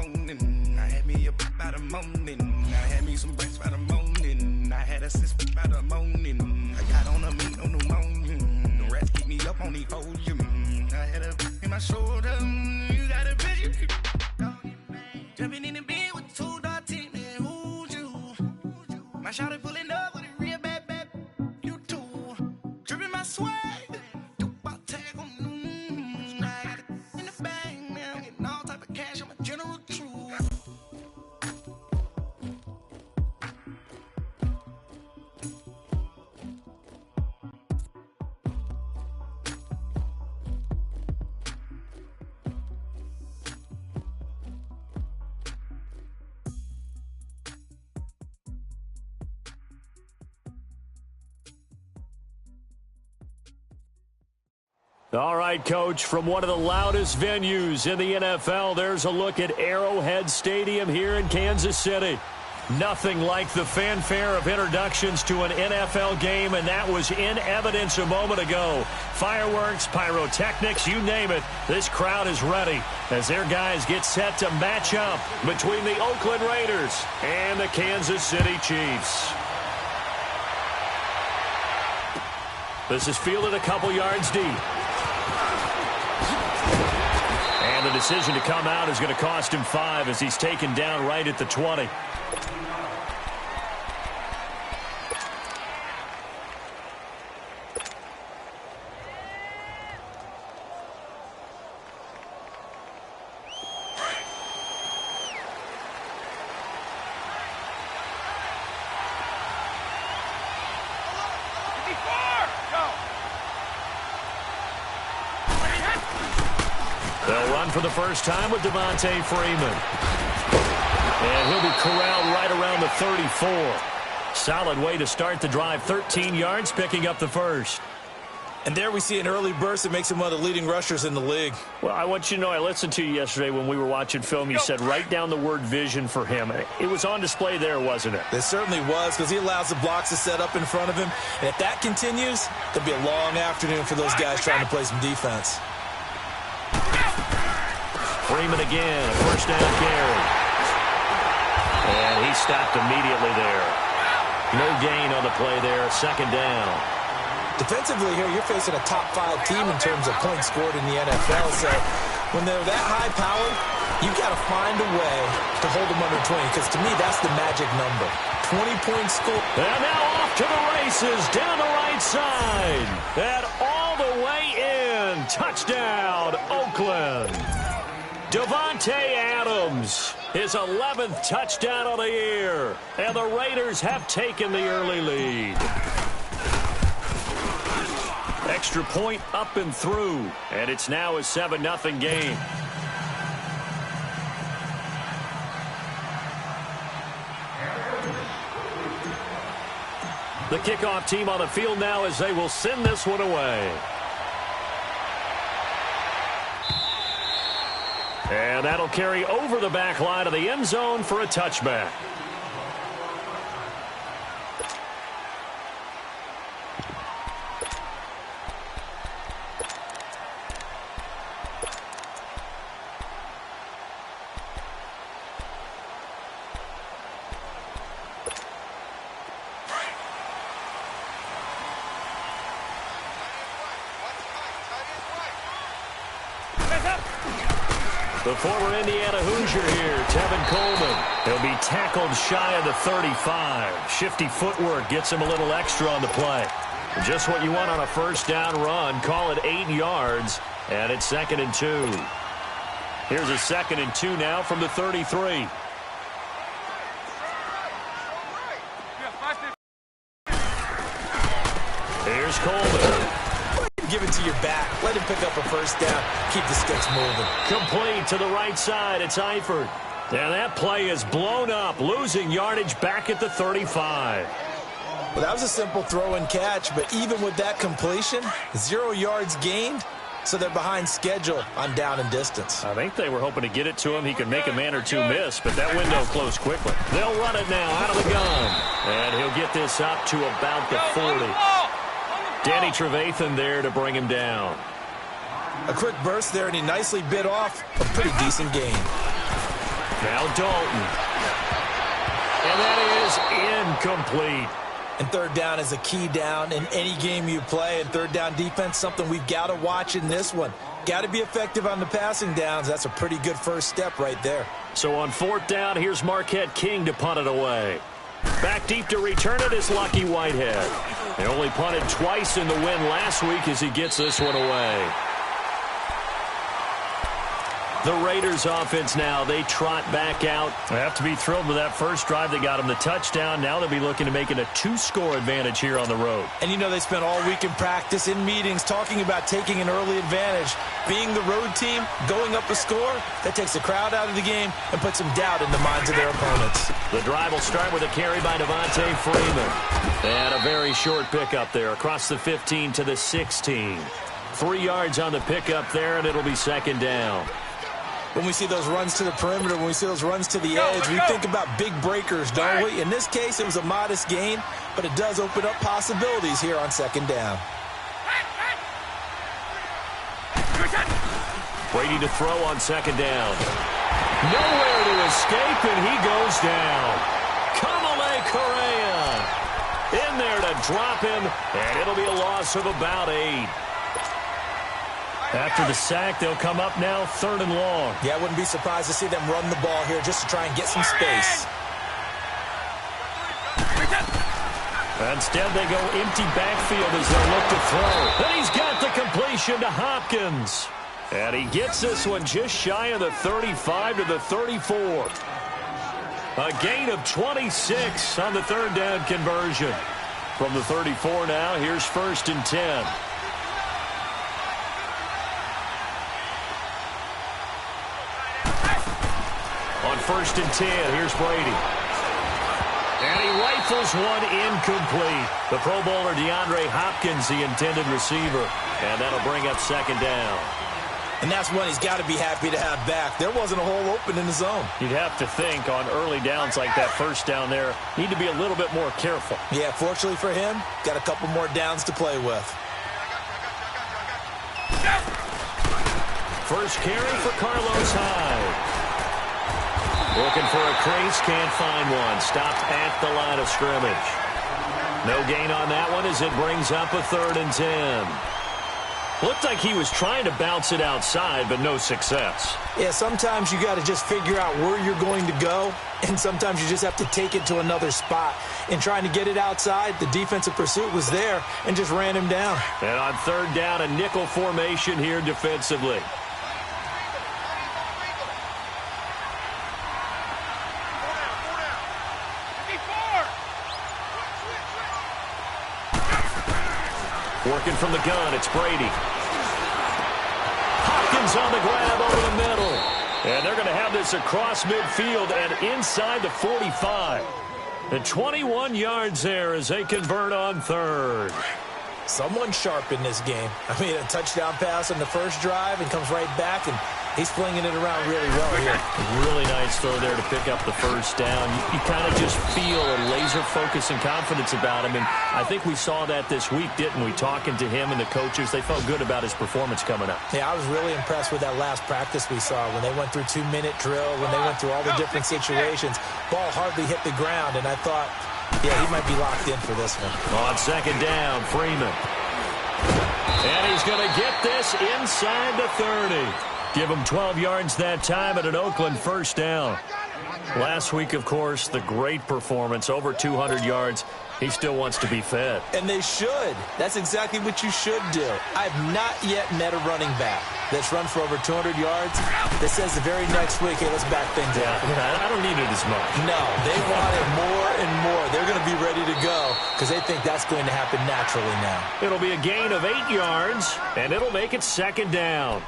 morning. I had me a by the morning. I had me some breaks by the morning. I had a sis by the morning. I got on a meat on the morning. The rats keep me up on the podium. I had a in my shoulder. You got a bitch. Jumping in the bed with 2 dark teeth. Man, who's you? My shawty pulling up with a real bad. You too. Dripping my swag. All right, Coach, from one of the loudest venues in the NFL, there's a look at Arrowhead Stadium here in Kansas City. Nothing like the fanfare of introductions to an NFL game, and that was in evidence a moment ago. Fireworks, pyrotechnics, you name it. This crowd is ready as their guys get set to match up between the Oakland Raiders and the Kansas City Chiefs. This is fielded a couple yards deep. And the decision to come out is going to cost him 5 as he's taken down right at the 20. They'll run for the first time with Devontae Freeman. And he'll be corralled right around the 34. Solid way to start the drive. 13 yards, picking up the first. And there we see an early burst that makes him one of the leading rushers in the league. Well, I want you to know, I listened to you yesterday when we were watching film. You said write down the word vision for him. It was on display there, wasn't it? It certainly was, because he allows the blocks to set up in front of him. And if that continues, there'll be a long afternoon for those guys trying to play some defense. Freeman again, a first down carry. And he stopped immediately there. No gain on the play there, second down. Defensively here, you're facing a top 5 team in terms of points scored in the NFL. So when they're that high-powered, you've got to find a way to hold them under 20, because to me, that's the magic number. 20-point score. And now off to the races, down the right side. And all the way in. Touchdown, Oakland. Davante Adams, his 11th touchdown of the year. And the Raiders have taken the early lead. Extra point up and through. And it's now a 7-0 game. The kickoff team on the field now as they will send this one away. And that'll carry over the back line of the end zone for a touchback. The former Indiana Hoosier here, Tevin Coleman. He'll be tackled shy of the 35. Shifty footwork gets him a little extra on the play. Just what you want on a first down run. Call it 8 yards, and it's 2nd and 2. Here's a 2nd and 2 now from the 33. Here's Coleman. Give it to your back. Let him pick up a first down. Keep the sticks moving. Complete to the right side. It's Eifert. And that play is blown up, losing yardage back at the 35. Well, that was a simple throw and catch, but even with that completion, 0 yards gained, so they're behind schedule on down and distance. I think they were hoping to get it to him. He could make a man or two miss, but that window closed quickly. They'll run it now out of the gun. And he'll get this up to about the 40. Danny Trevathan there to bring him down. A quick burst there, and he nicely bit off a pretty decent gain. Now Dalton. And that is incomplete. And third down is a key down in any game you play. And third down defense, something we've got to watch in this one. Got to be effective on the passing downs. That's a pretty good first step right there. So on fourth down, here's Marquette King to punt it away. Back deep to return it is Lucky Whitehead. They only punted twice in the win last week as he gets this one away. The Raiders offense now, they trot back out. They have to be thrilled with that first drive. They got them the touchdown. Now they'll be looking to make it a 2-score advantage here on the road. And you know they spent all week in practice, in meetings, talking about taking an early advantage. Being the road team, going up a score, that takes the crowd out of the game and puts some doubt in the minds of their opponents. The drive will start with a carry by Devontae Freeman. And a very short pickup there across the 15 to the 16. 3 yards on the pickup there, and it'll be second down. When we see those runs to the perimeter, when we see those runs to the edge, we think about big breakers, don't we? In this case, it was a modest gain, but it does open up possibilities here on second down. Brady to throw on second down. Nowhere to escape, and he goes down. Kamale Correa in there to drop him, and it'll be a loss of about 8. After the sack, they'll come up now 3rd and long. Yeah, I wouldn't be surprised to see them run the ball here just to try and get some space. Instead, they go empty backfield as they look to throw. And he's got the completion to Hopkins. And he gets this one just shy of the 35 to the 34. A gain of 26 on the third down conversion. From the 34 now, here's 1st and 10. On 1st and 10, here's Brady. And he rifles one incomplete. The Pro Bowler DeAndre Hopkins, the intended receiver. And that'll bring up second down. And that's one he's got to be happy to have back. There wasn't a hole open in the zone. You'd have to think on early downs like that first down there, need to be a little bit more careful. Yeah, fortunately for him, got a couple more downs to play with. First carry for Carlos Hyde. Looking for a crease, can't find one. Stopped at the line of scrimmage. No gain on that one as it brings up a 3rd and 10. Looked like he was trying to bounce it outside, but no success. Yeah, sometimes you got to just figure out where you're going to go, and sometimes you just have to take it to another spot. In trying to get it outside, the defensive pursuit was there and just ran him down. And on 3rd down, a nickel formation here defensively. Working from the gun, it's Brady. Hopkins on the grab over the middle. And they're going to have this across midfield and inside the 45. And 21 yards there as they convert on 3rd. Someone sharp in this game. I mean, a touchdown pass on the first drive and comes right back, and he's flinging it around really well here. Really nice throw there to pick up the first down. You kind of just feel a laser focus and confidence about him, and I think we saw that this week, didn't we? Talking to him and the coaches, they felt good about his performance coming up. Yeah, I was really impressed with that last practice we saw when they went through 2-minute drill, when they went through all the different situations. Ball hardly hit the ground, and I thought, yeah, he might be locked in for this one. On second down, Freeman. And he's going to get this inside the 30. Give him 12 yards that time at an Oakland first down. Last week, of course, the great performance, over 200 yards. He still wants to be fed. And they should. That's exactly what you should do. I've not yet met a running back that's run for over 200 yards that says the very next week, hey, let's back things up. I don't need it as much. No, they want it more and more. They're going to be ready to go because they think that's going to happen naturally now. It'll be a gain of 8 yards, and it'll make it second down.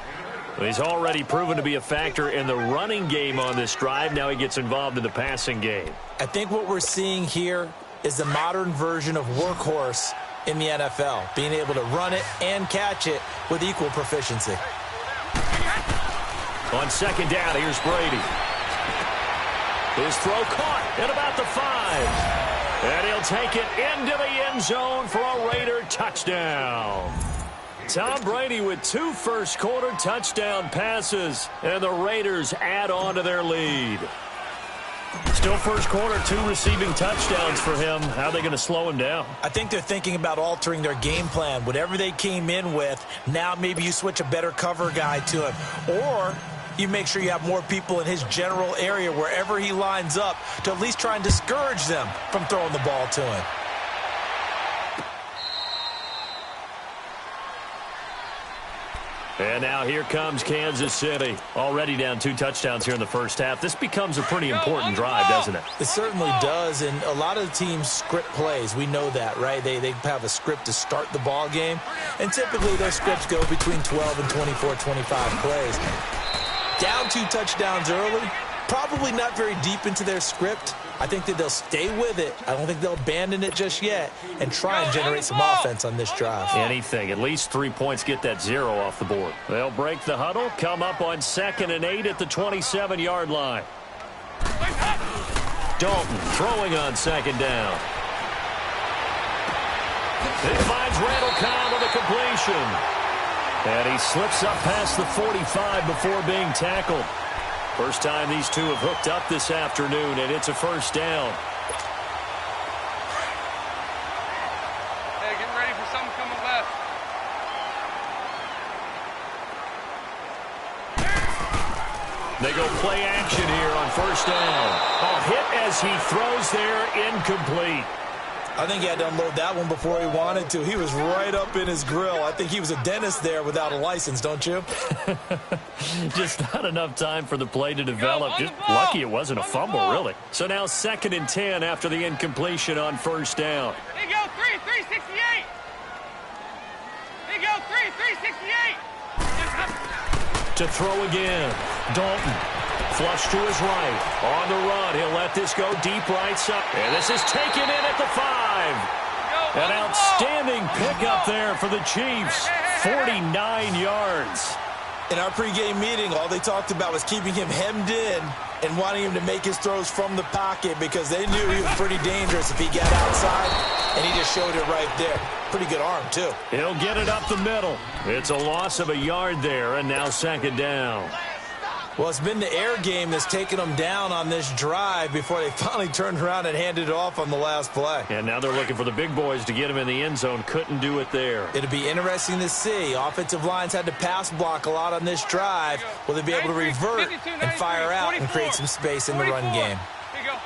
He's already proven to be a factor in the running game on this drive. Now he gets involved in the passing game. I think what we're seeing here is the modern version of workhorse in the NFL, being able to run it and catch it with equal proficiency. On second down, here's Brady. His throw caught at about the 5. And he'll take it into the end zone for a Raider touchdown. Tom Brady with 2 first-quarter touchdown passes, and the Raiders add on to their lead. Still first quarter, 2 receiving touchdowns for him. How are they going to slow him down? I think they're thinking about altering their game plan. Whatever they came in with, now maybe you switch a better cover guy to him. Or you make sure you have more people in his general area wherever he lines up to at least try and discourage them from throwing the ball to him. And now here comes Kansas City. Already down 2 touchdowns here in the first half. This becomes a pretty important drive, doesn't it? It certainly does, and a lot of the teams script plays. We know that, right? They have a script to start the ball game, and typically those scripts go between 12 and 24, 25 plays. Down 2 touchdowns early, probably not very deep into their script. I think that they'll stay with it. I don't think they'll abandon it just yet and try and generate some offense on this drive. Anything. At least 3 points, get that 0 off the board. They'll break the huddle, come up on 2nd and 8 at the 27-yard line. Dalton throwing on 2nd down. It finds Randall Cobb with a completion. And he slips up past the 45 before being tackled. First time these two have hooked up this afternoon, and it's a first down. Hey, getting ready for something coming left. They go play action here on first down. A hit as he throws there, incomplete. I think he had to unload that one before he wanted to. He was right up in his grill. I think he was a dentist there without a license, don't you? Just not enough time for the play to develop. Just lucky it wasn't a fumble, really. So now 2nd and 10 after the incompletion on first down. There you go, 368. There you go, 368. To throw again. Dalton. Flush to his right. On the run. He'll let this go deep right side. And this is taken in at the 5. An outstanding pickup there for the Chiefs. 49 yards. In our pregame meeting, all they talked about was keeping him hemmed in and wanting him to make his throws from the pocket because they knew he was pretty dangerous if he got outside, and he just showed it right there. Pretty good arm, too. He'll get it up the middle. It's a loss of a yard there, and now 2nd down. Well, it's been the air game that's taken them down on this drive before they finally turned around and handed it off on the last play. And now they're looking for the big boys to get him in the end zone. Couldn't do it there. It'll be interesting to see. Offensive lines had to pass block a lot on this drive. Will they be able to revert and fire out and create some space in the run game? Here you go.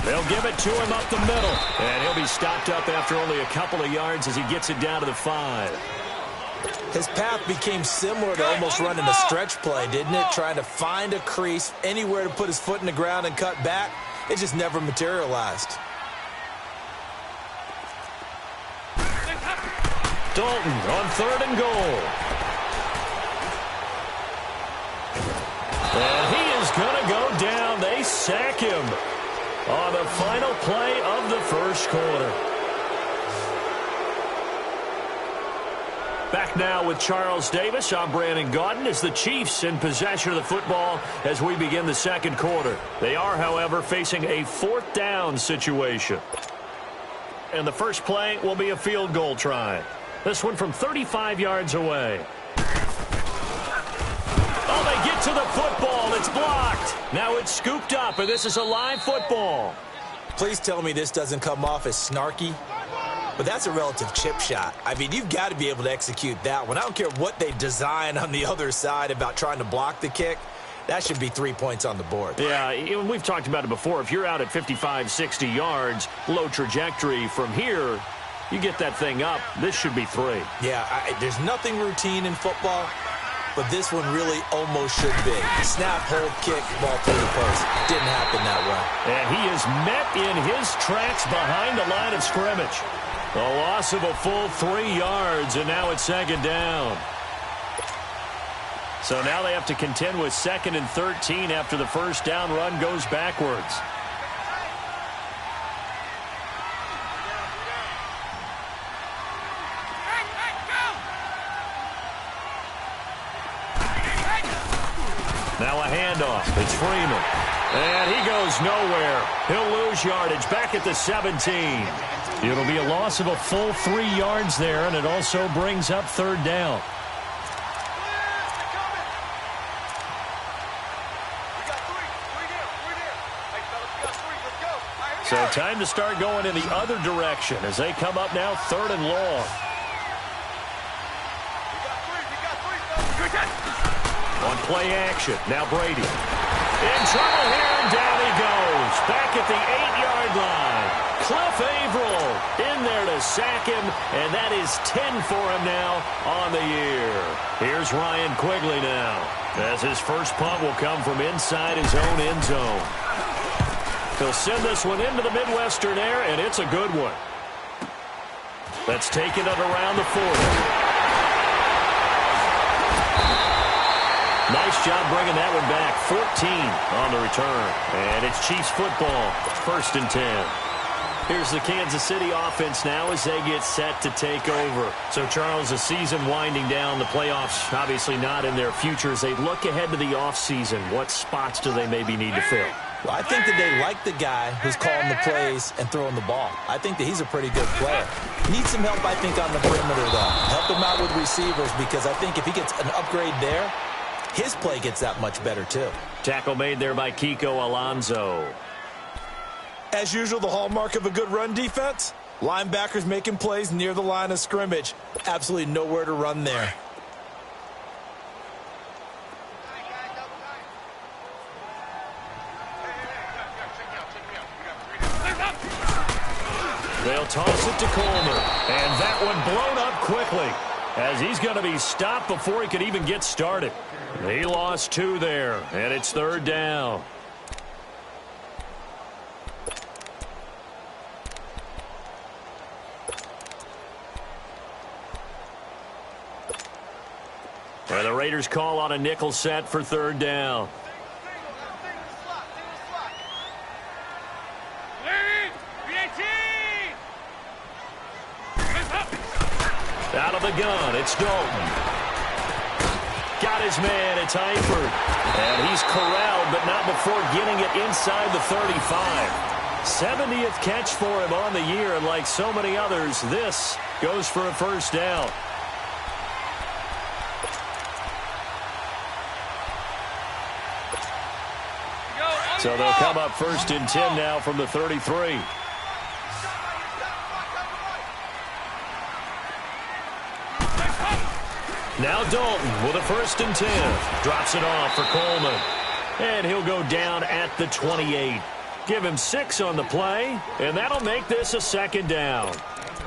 They'll give it to him up the middle. And he'll be stopped up after only a couple of yards as he gets it down to the 5. His path became similar to almost running a stretch play, didn't it? Trying to find a crease, anywhere to put his foot in the ground and cut back. It just never materialized. Dalton on 3rd and goal. And he is going to go down. They sack him on the final play of the first quarter. Back now with Charles Davis. I'm Brandon Gaudin as the Chiefs in possession of the football as we begin the second quarter. They are, however, facing a 4th down situation. And the first play will be a field goal try. This one from 35 yards away. Oh, they get to the football. It's blocked. Now it's scooped up, and this is a live football. Please tell me this doesn't come off as snarky. But that's a relative chip shot. I mean, you've got to be able to execute that one. I don't care what they design on the other side about trying to block the kick. That should be 3 points on the board. Yeah, we've talked about it before. If you're out at 55, 60 yards, low trajectory from here, you get that thing up, this should be 3. Yeah, there's nothing routine in football, but this one really almost should be. Snap, hold, kick, ball through the post. Didn't happen that way. And he is met in his tracks behind the line of scrimmage. A loss of a full 3 yards, and now it's 2nd down. So now they have to contend with 2nd and 13 after the first down run goes backwards. Now a handoff. It's Freeman. And he goes nowhere. He'll lose yardage back at the 17. It'll be a loss of a full 3 yards there, and it also brings up third down. So time to start going in the other direction as they come up now third and long. On play action, now Brady. In trouble here, and down he goes. Back at the 8-yard line. Cliff Averill in there to sack him, and that is 10 for him now on the year. Here's Ryan Quigley now, as his first punt will come from inside his own end zone. He'll send this one into the Midwestern air, and it's a good one. That's taken it around the 40. Nice job bringing that one back. 14 on the return. And it's Chiefs football, 1st and 10. Here's the Kansas City offense now as they get set to take over. So, Charles, the season winding down, the playoffs obviously not in their future. As they look ahead to the offseason, what spots do they maybe need to fill? Well, I think that they like the guy who's calling the plays and throwing the ball. I think that he's a pretty good player. Needs some help, I think, on the perimeter, though. Help him out with receivers, because I think if he gets an upgrade there, his play gets that much better, too. Tackle made there by Kiko Alonso. As usual, the hallmark of a good run defense, linebackers making plays near the line of scrimmage. Absolutely nowhere to run there. They'll toss it to Coleman, and that one blown up quickly as he's going to be stopped before he could even get started. He lost 2 there, and it's third down. And the Raiders call on a nickel set for third down. Out of the gun, it's Dalton. Got his man, it's Eifert. And he's corralled, but not before getting it inside the 35. 70th catch for him on the year, and like so many others, this goes for a first down. So they'll come up 1st and 10 now from the 33. Now Dalton with a 1st and 10. Drops it off for Coleman. And he'll go down at the 28. Give him 6 on the play, and that'll make this a 2nd down.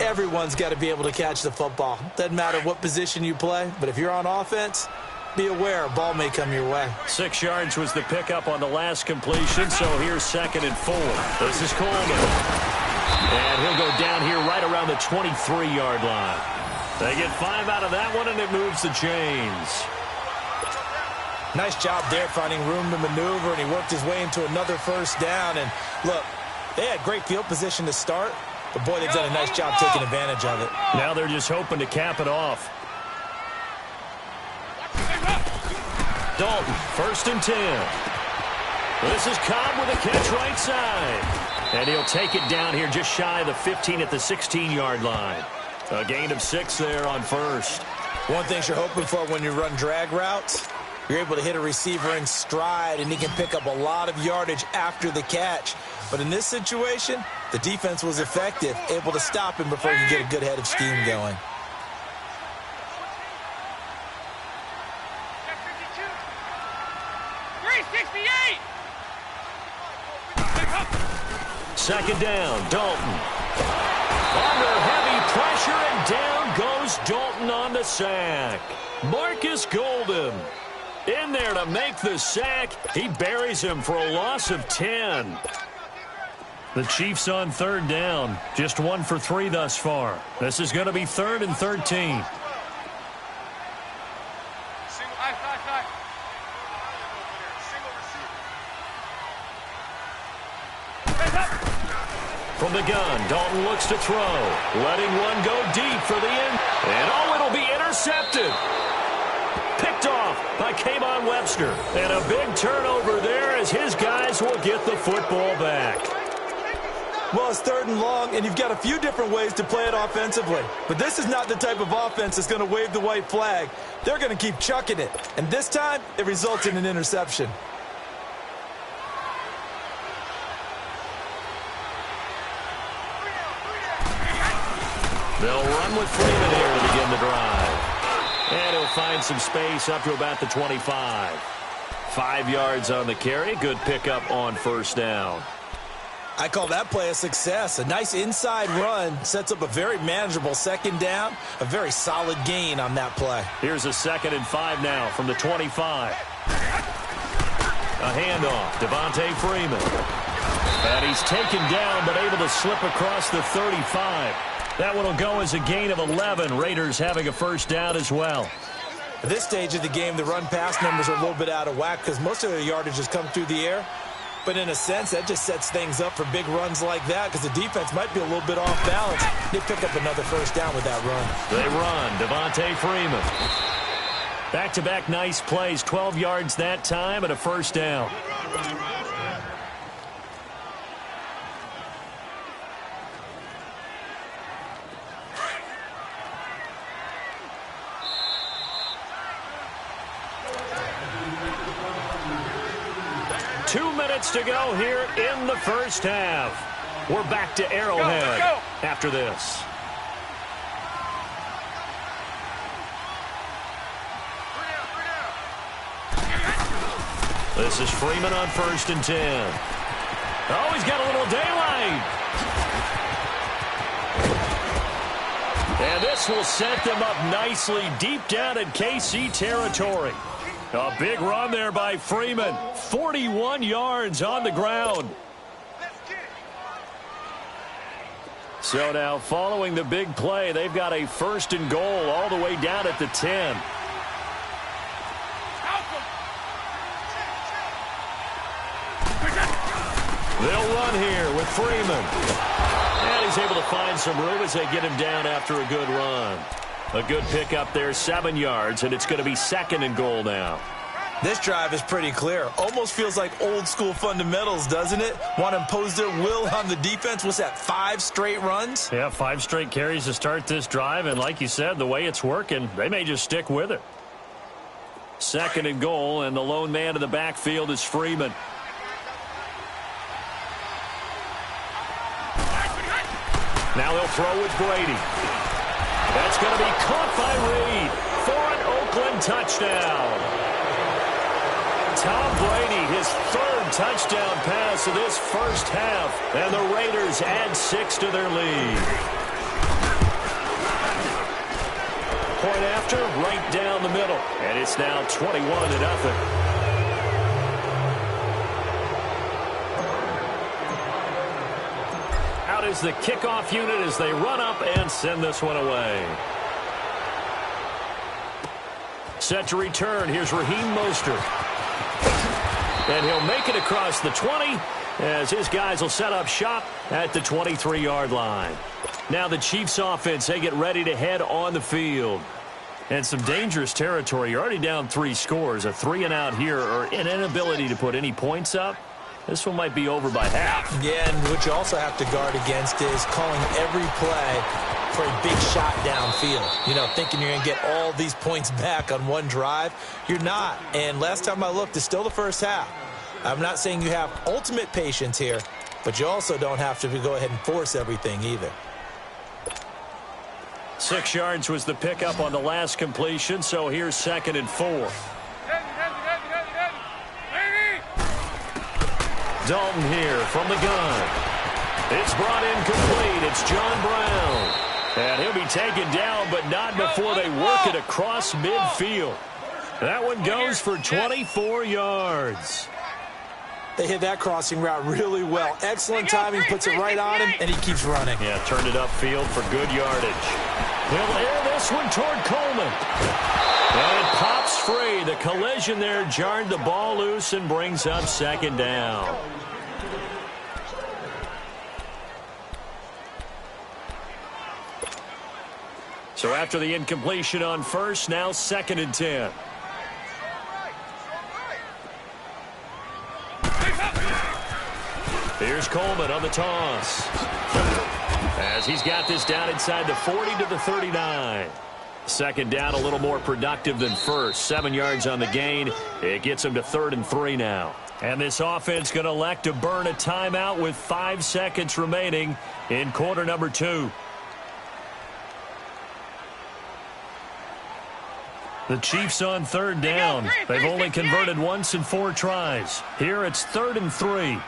Everyone's got to be able to catch the football. Doesn't matter what position you play, but if you're on offense, be aware a ball may come your way. 6 yards was the pickup on the last completion, so here's 2nd and 4. This is Coleman. And he'll go down here right around the 23-yard line. They get 5 out of that one, and it moves the chains. Nice job there finding room to maneuver, and he worked his way into another first down. And look, they had great field position to start, but boy, they've done a nice job taking advantage of it. Now they're just hoping to cap it off. Dalton, 1st and 10. This is Cobb with a catch right side. And he'll take it down here just shy of the 15 at the 16-yard line. A gain of 6 there on 1st. One thing you're hoping for when you run drag routes, you're able to hit a receiver in stride, and he can pick up a lot of yardage after the catch. But in this situation, the defense was effective, able to stop him before he could get a good head of steam going. Second down, Dalton. Under heavy pressure, and down goes Dalton on the sack. Marcus Golden in there to make the sack. He buries him for a loss of 10. The Chiefs on third down. Just 1 for 3 thus far. This is going to be 3rd and 13. From the gun, Dalton looks to throw. Letting one go deep for the end. And oh, it'll be intercepted. Picked off by Kayvon Webster. And a big turnover there as his guys will get the football back. Well, it's 3rd and long, and you've got a few different ways to play it offensively. But this is not the type of offense that's going to wave the white flag. They're going to keep chucking it. And this time, it results in an interception. They'll run with Freeman here to begin the drive. And he'll find some space up to about the 25. 5 yards on the carry. Good pickup on 1st down. I call that play a success. A nice inside run sets up a very manageable 2nd down. A very solid gain on that play. Here's a 2nd and 5 now from the 25. A handoff. Devontae Freeman. And he's taken down but able to slip across the 35. That one will go as a gain of 11. Raiders having a 1st down as well. At this stage of the game, the run-pass numbers are a little bit out of whack because most of their yardage has come through the air. But in a sense, that just sets things up for big runs like that because the defense might be a little bit off balance. They pick up another 1st down with that run. They run. Devontae Freeman. Back-to-back nice plays. 12 yards that time and a 1st down. To go here in the 1st half. We're back to Arrowhead after this. This is Freeman on 1st and 10. Oh, he's got a little daylight. And this will set them up nicely deep down in KC territory. A big run there by Freeman. 41 yards on the ground. So now following the big play, they've got a 1st and goal all the way down at the 10. They'll run here with Freeman. And he's able to find some room as they get him down after a good run. A good pickup there, 7 yards, and it's going to be 2nd and goal now. This drive is pretty clear. Almost feels like old school fundamentals, doesn't it? Want to impose their will on the defense. What's that, 5 straight runs? Yeah, 5 straight carries to start this drive, and like you said, the way it's working, they may just stick with it. 2nd and goal, and the lone man in the backfield is Freeman. Now they'll throw with Brady. That's going to be caught by Reed for an Oakland touchdown. Tom Brady, his 3rd touchdown pass of this 1st half, and the Raiders add 6 to their lead. Point after, right down the middle, and it's now 21-0. Is the kickoff unit as they run up and send this one away. Set to return. Here's Raheem Mostert. And he'll make it across the 20 as his guys will set up shop at the 23-yard line. Now the Chiefs offense, they get ready to head on the field. And some dangerous territory. You're already down 3 scores. A 3-and-out here or an inability to put any points up. This one might be over by half. Yeah, and what you also have to guard against is calling every play for a big shot downfield. You know, thinking you're going to get all these points back on one drive. You're not. And last time I looked, it's still the 1st half. I'm not saying you have ultimate patience here, but you also don't have to go ahead and force everything either. 6 yards was the pickup on the last completion, so here's 2nd and 4. Dalton here from the gun. It's brought in complete. It's John Brown. And he'll be taken down, but not before they work it across midfield. That one goes for 24 yards. They hit that crossing route really well. Excellent timing, puts it right on him, and he keeps running. Yeah, turned it upfield for good yardage. He'll air this one toward Coleman. And it pops free. The collision there jarred the ball loose and brings up 2nd down. So after the incompletion on 1st, now 2nd and 10. Here's Coleman on the toss. As he's got this down inside the 40 to the 39. Second down, a little more productive than first. 7 yards on the gain. It gets him to 3rd and 3 now. And this offense going to elect to burn a timeout with 5 seconds remaining in quarter number 2. The Chiefs on 3rd down. They've only converted once in 4 tries. Here it's 3rd and 3.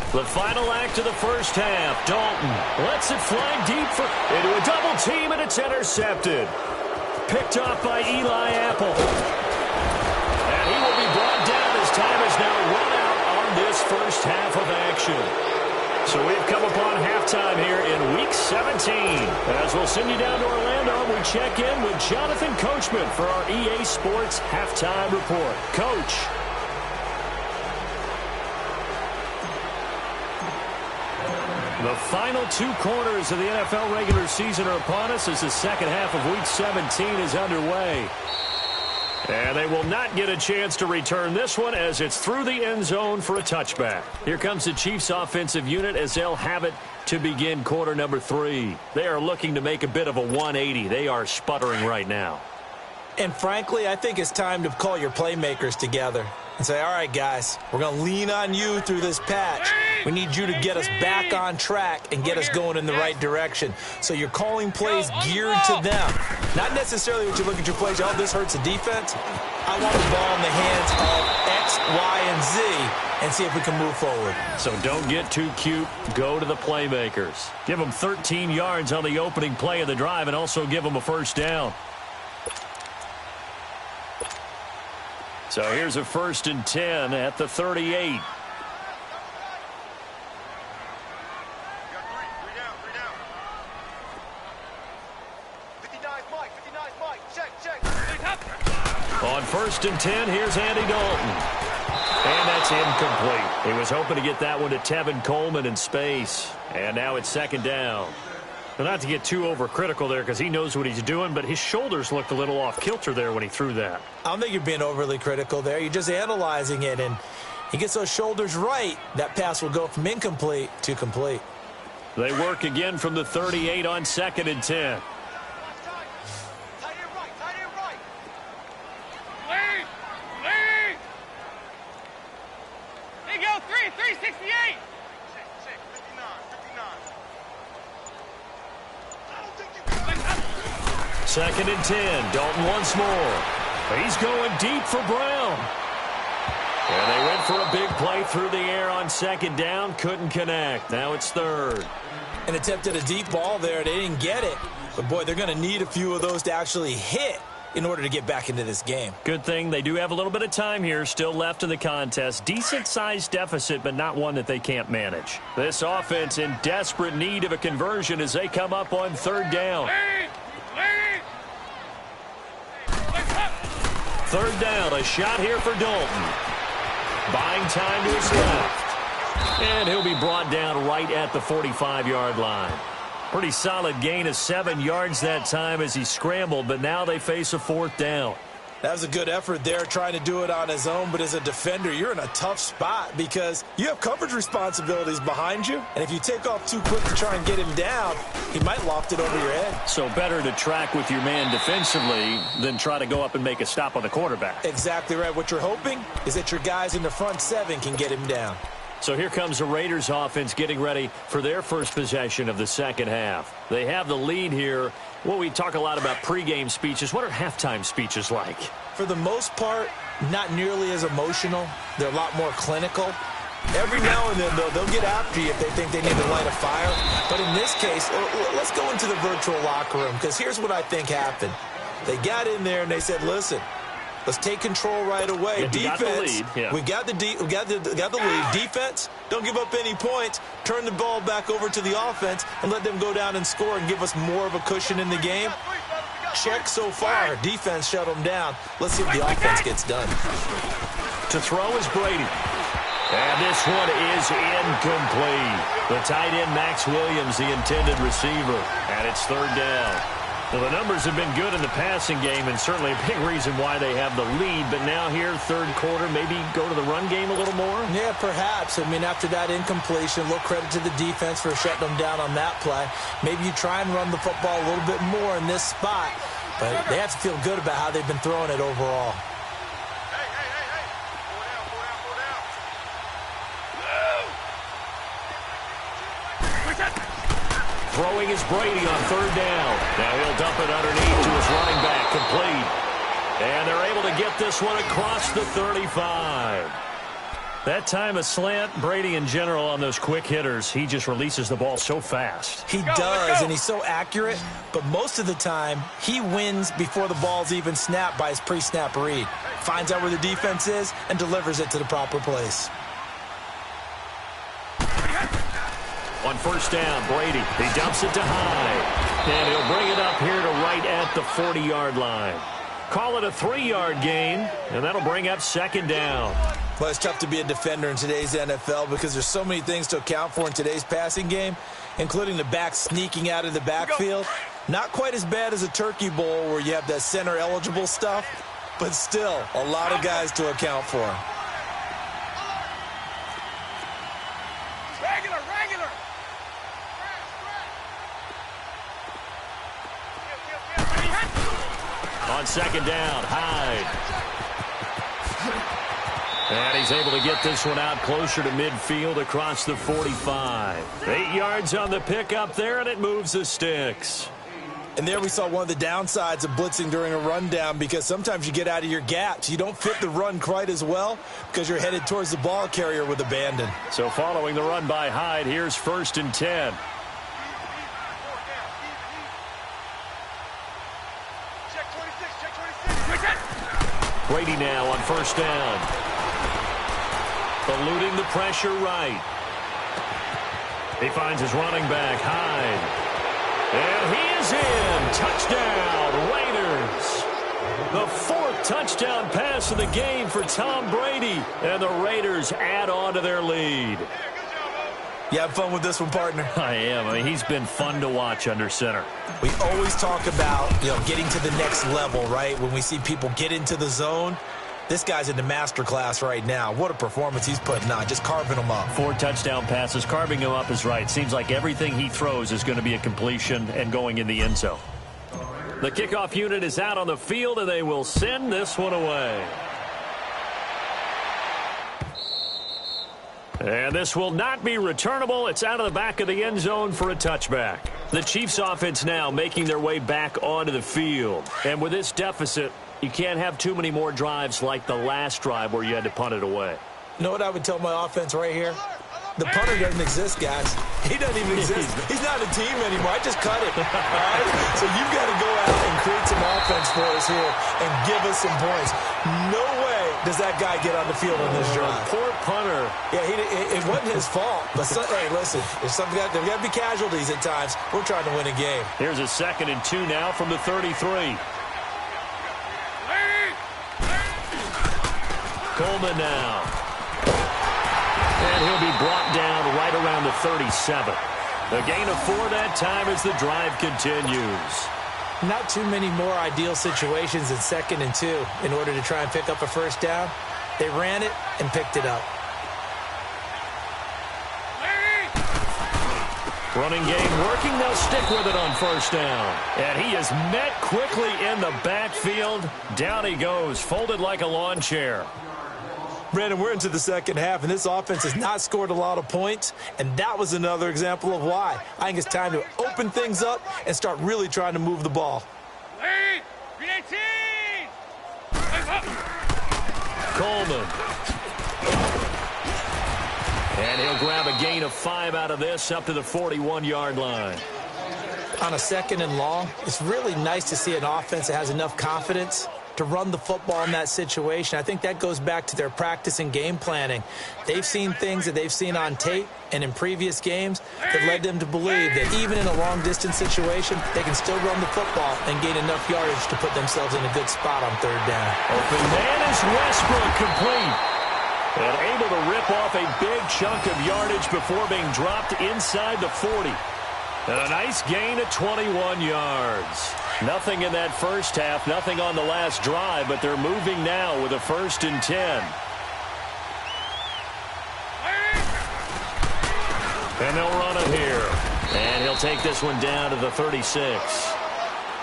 The final act of the first half. Dalton lets it fly deep into a double team, and it's intercepted. Picked off by Eli Apple. And he will be brought down as time is now run out on this first half of action. So we've come upon halftime here in Week 17. As we'll send you down to Orlando, we check in with Jonathan Coachman for our EA Sports Halftime Report. Coach. The final 2 quarters of the NFL regular season are upon us as the second half of Week 17 is underway. And they will not get a chance to return this one as it's through the end zone for a touchback. Here comes the Chiefs offensive unit as they'll have it to begin quarter number 3. They are looking to make a bit of a 180. They are sputtering right now. And frankly, I think it's time to call your playmakers together and say, all right, guys, we're going to lean on you through this patch. We need you to get us back on track and get us going in the right direction. So you're calling plays geared to them. Not necessarily what you look at your plays, oh, this hurts the defense. I want the ball in the hands of X, Y, and Z and see if we can move forward. So don't get too cute. Go to the playmakers. Give them 13 yards on the opening play of the drive and also give them a first down. So here's a 1st and 10 at the 38. On 1st and 10, here's Andy Dalton. And that's incomplete. He was hoping to get that one to Tevin Coleman in space. And now it's 2nd down. Well, not to get too overcritical there because he knows what he's doing, but his shoulders looked a little off kilter there when he threw that. I don't think you're being overly critical there. You're just analyzing it, and he gets those shoulders right. That pass will go from incomplete to complete. They work again from the 38 on 2nd and 10. They go 368. 2nd and 10. Dalton once more. He's going deep for Brown. And they went for a big play through the air on 2nd down. Couldn't connect. Now it's 3rd. And attempted a deep ball there. They didn't get it. But, boy, they're going to need a few of those to actually hit in order to get back into this game. Good thing they do have a little bit of time here still left in the contest. Decent-sized deficit, but not one that they can't manage. This offense in desperate need of a conversion as they come up on 3rd down. 3rd down, a shot here for Dalton. Buying time to his left. And he'll be brought down right at the 45-yard line. Pretty solid gain of 7 yards that time as he scrambled, but now they face a 4th down. That was a good effort there trying to do it on his own, but as a defender, you're in a tough spot because you have coverage responsibilities behind you, and if you take off too quick to try and get him down, he might loft it over your head. So better to track with your man defensively than try to go up and make a stop on the quarterback. Exactly right. What you're hoping is that your guys in the front 7 can get him down. So here comes the Raiders offense getting ready for their first possession of the second half. They have the lead here. Well, we talk a lot about pregame speeches. What are halftime speeches like? For the most part, not nearly as emotional. They're a lot more clinical. Every now and then, though, they'll get after you if they think they need to light a fire. But in this case, let's go into the virtual locker room because here's what I think happened. They got in there and they said, listen, let's take control right away. Defense, we got the lead. Defense, don't give up any points. Turn the ball back over to the offense and let them go down and score and give us more of a cushion in the game. Check so far. Defense shut them down. Let's see if the offense gets done. To throw is Brady. And this one is incomplete. The tight end, Max Williams, the intended receiver. And it's third down. Well, the numbers have been good in the passing game, and certainly a big reason why they have the lead. But now here, third quarter, maybe go to the run game a little more? Yeah, perhaps. I mean, after that incompletion, a little credit to the defense for shutting them down on that play. Maybe you try and run the football a little bit more in this spot. But they have to feel good about how they've been throwing it overall. Throwing is Brady on third down. Now he'll dump it underneath to his running back, complete. And they're able to get this one across the 35. That time a slant, Brady in general on those quick hitters, he just releases the ball so fast. He does, and he's so accurate, but most of the time he wins before the ball's even snapped by his pre-snap read. Finds out where the defense is and delivers it to the proper place. On first down, Brady, he dumps it to Hyde. And he'll bring it up here to right at the 40-yard line. Call it a 3-yard gain, and that'll bring up second down. Well, it's tough to be a defender in today's NFL because there's so many things to account for in today's passing game, including the back sneaking out of the backfield. Not quite as bad as a turkey bowl where you have that center-eligible stuff, but still a lot of guys to account for. Regular. On second down, Hyde. And he's able to get this one out closer to midfield across the 45. 8 yards on the pickup there, and it moves the sticks. And there we saw one of the downsides of blitzing during a rundown, because sometimes you get out of your gaps. You don't fit the run quite as well because you're headed towards the ball carrier with abandon. So following the run by Hyde, here's 1st and 10. Brady now on first down. Eluding the pressure right. He finds his running back, Hyde. And he is in. Touchdown, Raiders. The 4th touchdown pass of the game for Tom Brady. And the Raiders add on to their lead. You have fun with this one, partner? I am. I mean, he's been fun to watch under center. We always talk about, getting to the next level, right? When we see people get into the zone. This guy's in the master class right now. What a performance he's putting on, just carving them up. 4 touchdown passes. Carving him up is right. Seems like everything he throws is going to be a completion and going in the end zone. The kickoff unit is out on the field, and they will send this one away. And this will not be returnable. It's out of the back of the end zone for a touchback. The Chiefs offense now making their way back onto the field. And with this deficit, you can't have too many more drives like the last drive where you had to punt it away. You know what I would tell my offense right here? The punter doesn't exist, guys. He doesn't even exist. He's not a team anymore. I just cut it. All right? So you've got to go out and create some offense for us here and give us some points. No way does that guy get on the field on this drive. Poor punter. Yeah, it wasn't his fault. But, hey, listen, there's got to be casualties at times. We're trying to win a game. Here's a 2nd and 2 now from the 33. Coleman now. And he'll be brought down right around the 37. The gain of 4 that time as the drive continues. Not too many more ideal situations in 2nd and 2 in order to try and pick up a first down. They ran it and picked it up. Running game working. They'll stick with it on first down. And he is met quickly in the backfield. Down he goes, folded like a lawn chair. Brandon, we're into the second half, and this offense has not scored a lot of points, and that was another example of why. I think it's time to open things up and start really trying to move the ball. Coleman. And he'll grab a gain of 5 out of this up to the 41-yard line. On a 2nd and long, it's really nice to see an offense that has enough confidence to run the football in that situation. I think that goes back to their practice and game planning. They've seen things that they've seen on tape and in previous games that led them to believe that even in a long-distance situation, they can still run the football and gain enough yardage to put themselves in a good spot on 3rd down. Open man is Westbrook, complete. And able to rip off a big chunk of yardage before being dropped inside the 40. And a nice gain of 21 yards. Nothing in that first half, nothing on the last drive, but they're moving now with a 1st and 10. And they'll run it here. And he'll take this one down to the 36.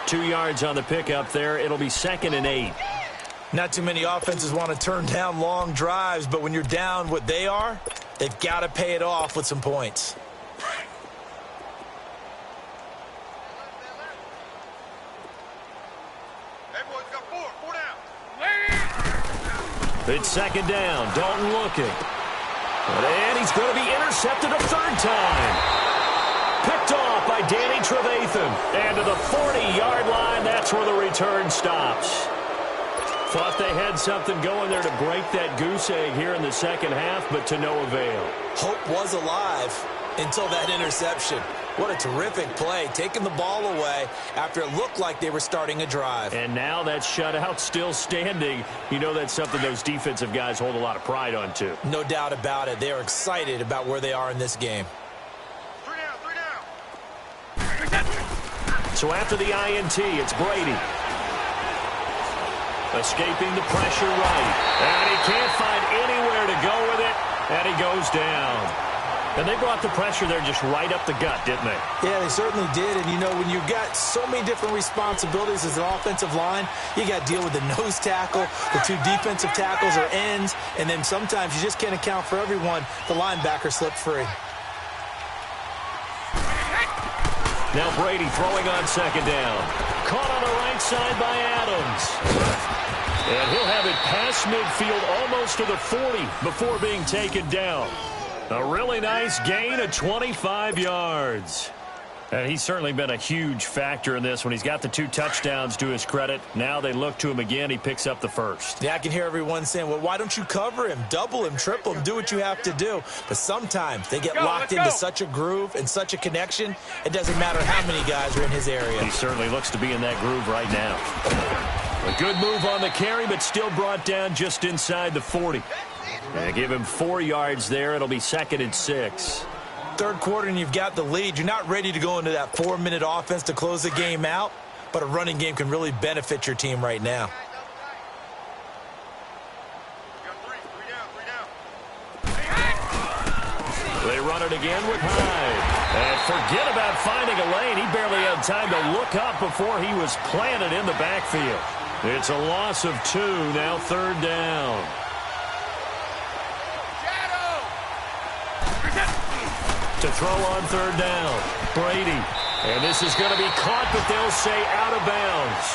2 yards on the pickup there. It'll be 2nd and 8. Not too many offenses want to turn down long drives, but when you're down what they are, they've got to pay it off with some points. It's 2nd down. Dalton looking. And he's going to be intercepted a 3rd time. Picked off by Danny Trevathan. And to the 40-yard line, that's where the return stops. Thought they had something going there to break that goose egg here in the second half, but to no avail. Hope was alive until that interception. What a terrific play, taking the ball away after it looked like they were starting a drive. And now that shutout still standing. You know that's something those defensive guys hold a lot of pride on, too. No doubt about it. They are excited about where they are in this game. 3 down. So after the INT, it's Brady. Escaping the pressure right. And he can't find anywhere to go with it. And he goes down. And they brought the pressure there just right up the gut, didn't they? Yeah, they certainly did. And, you know, when you've got so many different responsibilities as an offensive line, you got to deal with the nose tackle, the 2 defensive tackles or ends, and then sometimes you just can't account for everyone. The linebacker slipped free. Now Brady throwing on 2nd down. Caught on the right side by Adams. And he'll have it past midfield almost to the 40 before being taken down. A really nice gain of 25 yards. And he's certainly been a huge factor in this when he's got the 2 touchdowns to his credit. Now they look to him again. He picks up the 1st. Yeah, I can hear everyone saying, well, why don't you cover him, double him, triple him, do what you have to do. But sometimes they get locked into such a groove and such a connection, it doesn't matter how many guys are in his area. He certainly looks to be in that groove right now. A good move on the carry, but still brought down just inside the 40. And give him 4 yards there. It'll be 2nd and 6. Third quarter and you've got the lead. You're not ready to go into that 4-minute offense to close the game out, but a running game can really benefit your team right now. They run it again with Hyde. And forget about finding a lane. He barely had time to look up before he was planted in the backfield. It's a loss of 2, now 3rd down. To throw on 3rd down, Brady. And this is going to be caught, but they'll say out of bounds.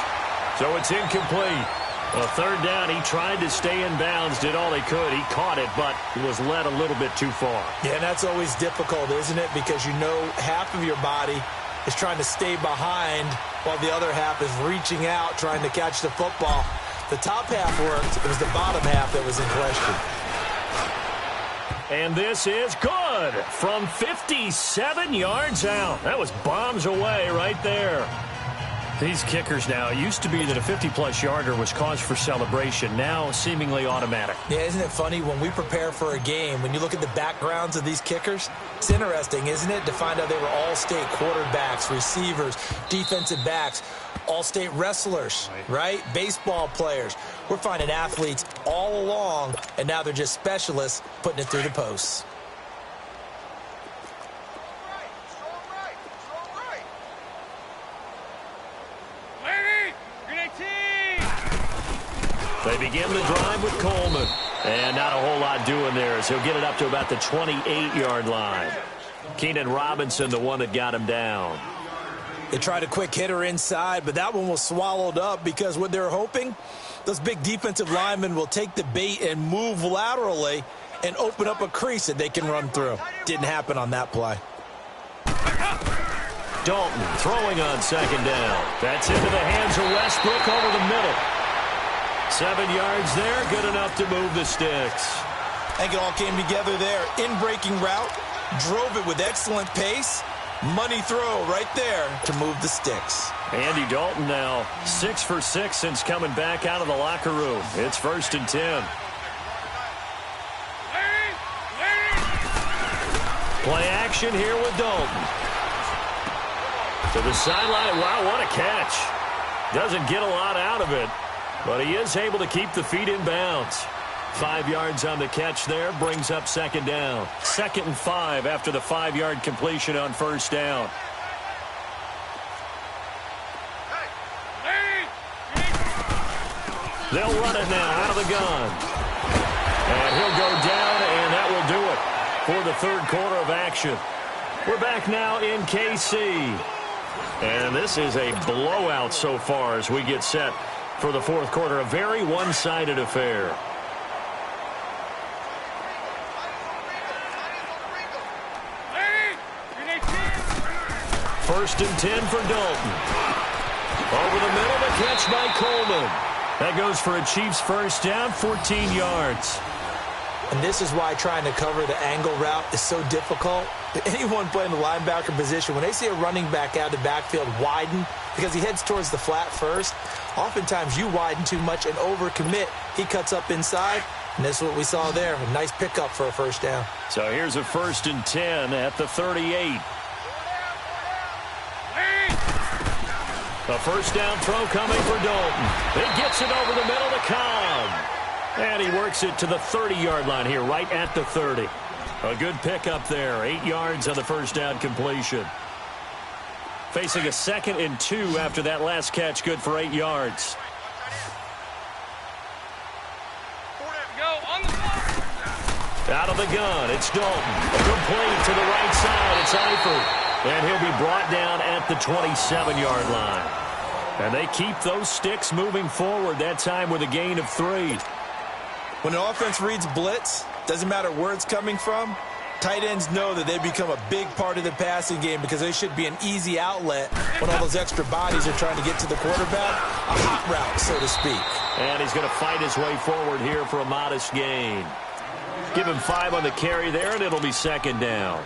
So it's incomplete. A 3rd down, he tried to stay in bounds, did all he could. He caught it, but was led a little bit too far. Yeah, and that's always difficult, isn't it? Because you know half of your body is trying to stay behind while the other half is reaching out, trying to catch the football. The top half worked. It was the bottom half that was in question. And this is good from 57 yards out. That was bombs away right there. These kickers now, it used to be that a 50-plus yarder was cause for celebration. Now seemingly automatic. Yeah, isn't it funny when we prepare for a game, when you look at the backgrounds of these kickers, it's interesting, isn't it, to find out they were all-state quarterbacks, receivers, defensive backs, all-state wrestlers, right? Baseball players. We're finding athletes all along, and now they're just specialists putting it through the posts. They begin the drive with Coleman. And not a whole lot doing there as he'll get it up to about the 28-yard line. Keenan Robinson, the one that got him down. They tried a quick hitter inside, but that one was swallowed up because what they're hoping, those big defensive linemen will take the bait and move laterally and open up a crease that they can run through. Didn't happen on that play. Dalton throwing on 2nd down. That's into the hands of Westbrook over the middle. 7 yards there, good enough to move the sticks. I think it all came together there. In-breaking route, drove it with excellent pace. Money throw right there to move the sticks. Andy Dalton now 6 for 6 since coming back out of the locker room. It's 1st and 10. Play action here with Dalton. To the sideline. Wow, what a catch. Doesn't get a lot out of it, but he is able to keep the feet in bounds. 5 yards on the catch there, brings up second down. 2nd and 5 after the 5-yard completion on first down. They'll run it now out of the gun. And he'll go down, and that will do it for the third quarter of action. We're back now in KC. And this is a blowout so far as we get set for the fourth quarter. A very one-sided affair. First and 10 for Dalton. Over the middle, the catch by Coleman. That goes for a Chiefs first down, 14 yards. And this is why trying to cover the angle route is so difficult. Anyone playing the linebacker position, when they see a running back out of the backfield widen, because he heads towards the flat first, oftentimes you widen too much and overcommit. He cuts up inside, and this is what we saw there. A nice pickup for a first down. So here's a 1st and 10 at the 38. A first down throw coming for Dalton. He gets it over the middle to Cobb. And he works it to the 30-yard line here, right at the 30. A good pickup there. 8 yards on the first down completion. Facing a 2nd and 2 after that last catch, good for 8 yards. Out of the gun, it's Dalton. Complete to the right side, it's Eifert. And he'll be brought down at the 27-yard line. And they keep those sticks moving forward, that time with a gain of 3. When an offense reads blitz, doesn't matter where it's coming from, tight ends know that they become a big part of the passing game because they should be an easy outlet when all those extra bodies are trying to get to the quarterback. A hot route, so to speak. And he's going to fight his way forward here for a modest gain. Give him 5 on the carry there, and it'll be second down.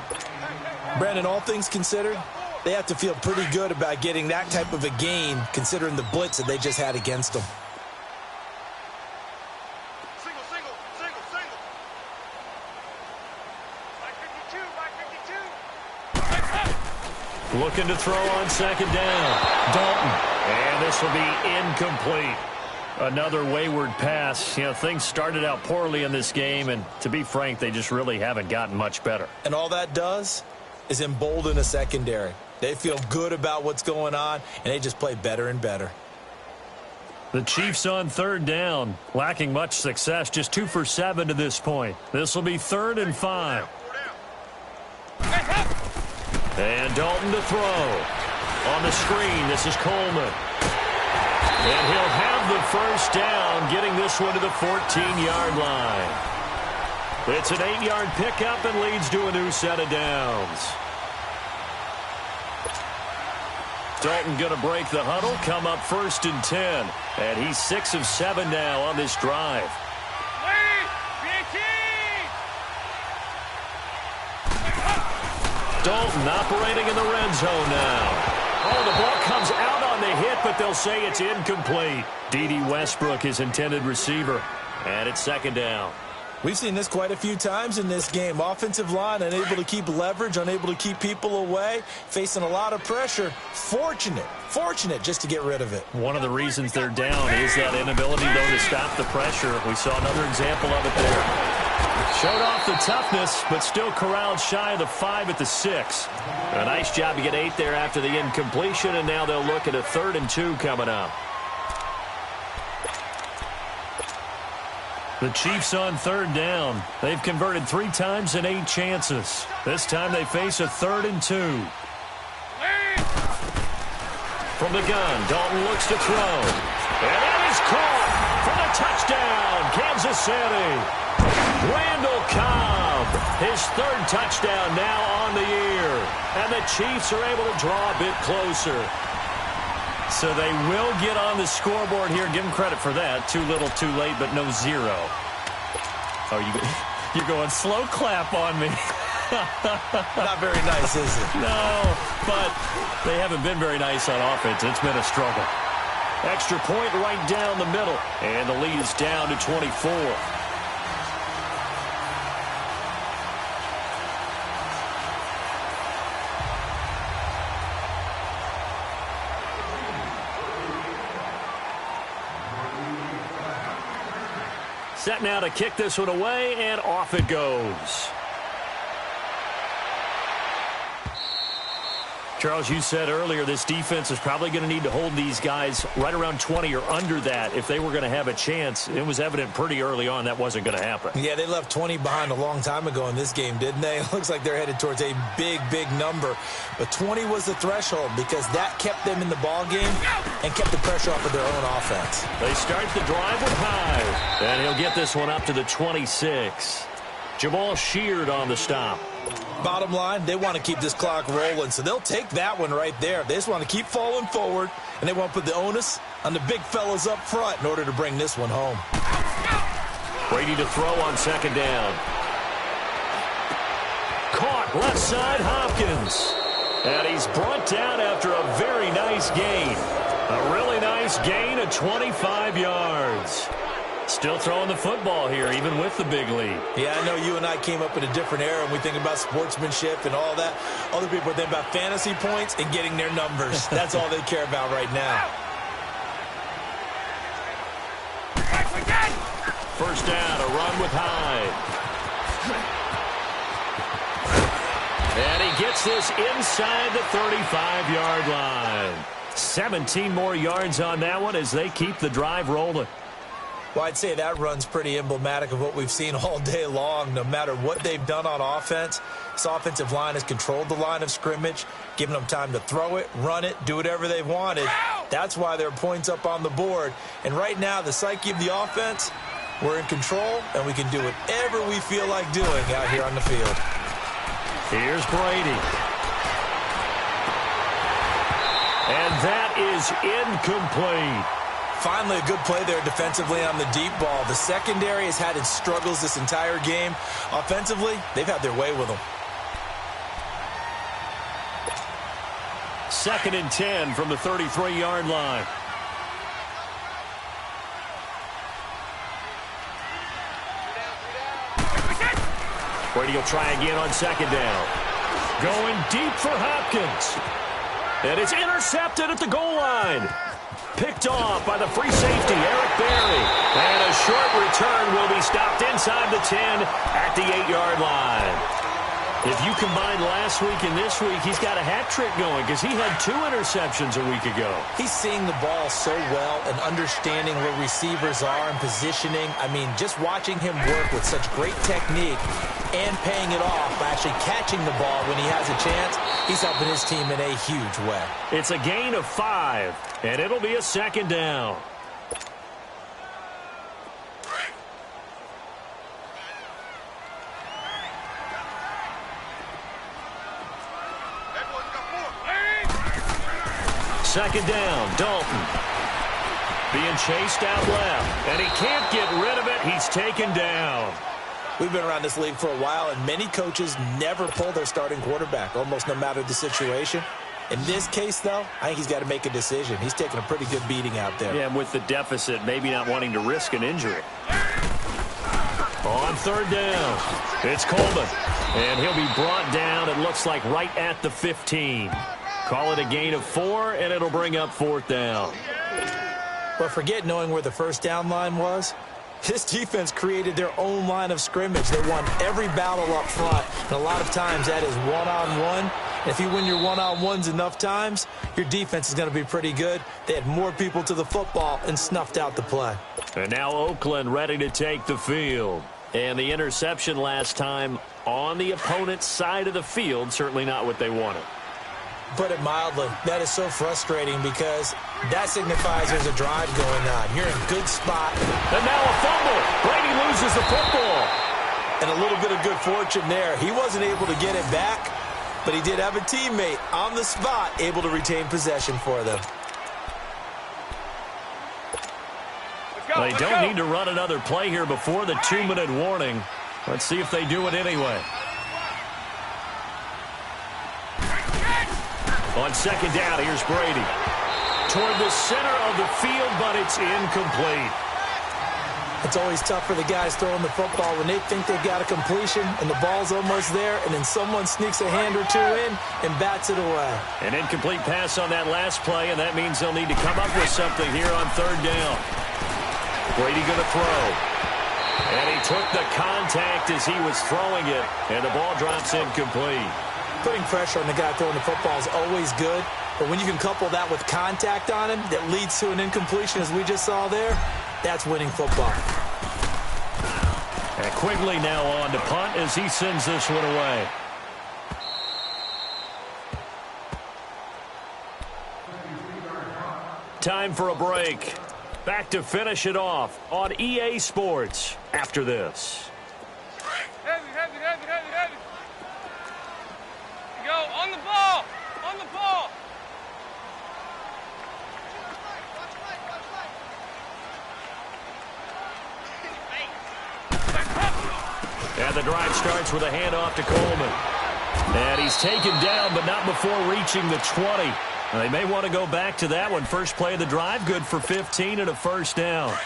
Brandon, all things considered, they have to feel pretty good about getting that type of a gain considering the blitz that they just had against them. Looking to throw on second down. Dalton. And this will be incomplete. Another wayward pass. You know, things started out poorly in this game, and to be frank, they just really haven't gotten much better. And all that does is embolden a secondary. They feel good about what's going on, and they just play better and better. The Chiefs on third down, lacking much success, just 2 for 7 to this point. This will be 3rd and 5. And Dalton to throw. On the screen, this is Coleman. And he'll have the first down, getting this one to the 14-yard line. It's an 8-yard pickup and leads to a new set of downs. Dalton going to break the huddle, come up 1st and 10. And he's 6 of 7 now on this drive. Dalton operating in the red zone now. Oh, the ball comes out on the hit, but they'll say it's incomplete. D.D. Westbrook, his intended receiver. And it's second down. We've seen this quite a few times in this game. Offensive line unable to keep leverage, unable to keep people away, facing a lot of pressure. Fortunate just to get rid of it. One of the reasons they're down is that inability, though, to stop the pressure. We saw another example of it there. Showed off the toughness, but still corralled shy of the 5 at the 6. A nice job to get 8 there after the incompletion, and now they'll look at a 3rd and 2 coming up. The Chiefs on third down. They've converted 3 times in 8 chances. This time they face a 3rd and 2. From the gun, Dalton looks to throw. And it is caught for the touchdown, Kansas City. Randall Cobb, his 3rd touchdown now on the year. And the Chiefs are able to draw a bit closer. So they will get on the scoreboard here. Give them credit for that. Too little, too late, but no 0. Oh, you're going slow clap on me. Not very nice, is it? No, but they haven't been very nice on offense. It's been a struggle. Extra point right down the middle. And the lead is down to 24. Set now to kick this one away, and off it goes. Charles, you said earlier this defense is probably going to need to hold these guys right around 20 or under that if they were going to have a chance. It was evident pretty early on that wasn't going to happen. Yeah, they left 20 behind a long time ago in this game, didn't they? It looks like they're headed towards a big, big number. But 20 was the threshold because that kept them in the ball game and kept the pressure off of their own offense. They start the drive with Hyde, and he'll get this one up to the 26. Jamal Sheard on the stop. Bottom line, they want to keep this clock rolling, so they'll take that one right there. They just want to keep falling forward, and they want to put the onus on the big fellas up front in order to bring this one home. Brady to throw on second down. Caught left side, Hopkins. And he's brought down after a very nice gain. A really nice gain of 25 yards. Still throwing the football here, even with the big lead. Yeah, I know you and I came up in a different era, and we think about sportsmanship and all that. Other people think about fantasy points and getting their numbers. That's all they care about right now. First down, a run with Hyde. And he gets this inside the 35-yard line. 17 more yards on that one as they keep the drive rolling. Well, I'd say that run's pretty emblematic of what we've seen all day long. No matter what they've done on offense, this offensive line has controlled the line of scrimmage, given them time to throw it, run it, do whatever they wanted. That's why there are points up on the board. And right now, the psyche of the offense, we're in control, and we can do whatever we feel like doing out here on the field. Here's Brady. And that is incomplete. Finally, a good play there defensively on the deep ball. The secondary has had its struggles this entire game. Offensively, they've had their way with them. 2nd and 10 from the 33-yard line. Brady will try again on second down. Going deep for Hopkins. And it's intercepted at the goal line. Picked off by the free safety, Eric Berry. And a short return will be stopped inside the 10 at the 8-yard line. If you combine last week and this week, he's got a hat trick going because he had 2 interceptions a week ago. He's seeing the ball so well and understanding where receivers are and positioning. I mean, just watching him work with such great technique and paying it off by actually catching the ball when he has a chance, he's helping his team in a huge way. It's a gain of 5, and it'll be a second down. Second down, Dalton. Being chased out left, and he can't get rid of it. He's taken down. We've been around this league for a while, and many coaches never pull their starting quarterback, almost no matter the situation. In this case, though, I think he's got to make a decision. He's taking a pretty good beating out there. Yeah, and with the deficit, maybe not wanting to risk an injury. On third down, it's Coleman. And he'll be brought down, it looks like, right at the 15. Call it a gain of 4, and it'll bring up 4th down. But forget knowing where the first down line was. This defense created their own line of scrimmage. They won every battle up front, and a lot of times that is one-on-one. If you win your one-on-ones enough times, your defense is going to be pretty good. They had more people to the football and snuffed out the play. And now Oakland ready to take the field. And the interception last time on the opponent's side of the field, certainly not what they wanted. Put it mildly, that is so frustrating because that signifies there's a drive going on. You're in a good spot. And now a fumble. Brady loses the football. And a little bit of good fortune there. He wasn't able to get it back, but he did have a teammate on the spot able to retain possession for them. They don't need to run another play here before the 2-minute warning. Let's see if they do it anyway. On second down, here's Brady. Toward the center of the field, but it's incomplete. It's always tough for the guys throwing the football when they think they've got a completion and the ball's almost there, and then someone sneaks a hand or 2 in and bats it away. An incomplete pass on that last play, and that means they'll need to come up with something here on third down. Brady going to throw. And he took the contact as he was throwing it, and the ball drops incomplete. Putting pressure on the guy throwing the football is always good, but when you can couple that with contact on him that leads to an incompletion, as we just saw there, that's winning football. And Quigley now on to punt as he sends this one away. Time for a break. Back to finish it off on EA Sports after this. Heavy, heavy, heavy, heavy, heavy. Go, on the ball, on the ball. And the drive starts with a handoff to Coleman. And he's taken down, but not before reaching the 20. They may want to go back to that one. First play of the drive, good for 15 and a first down.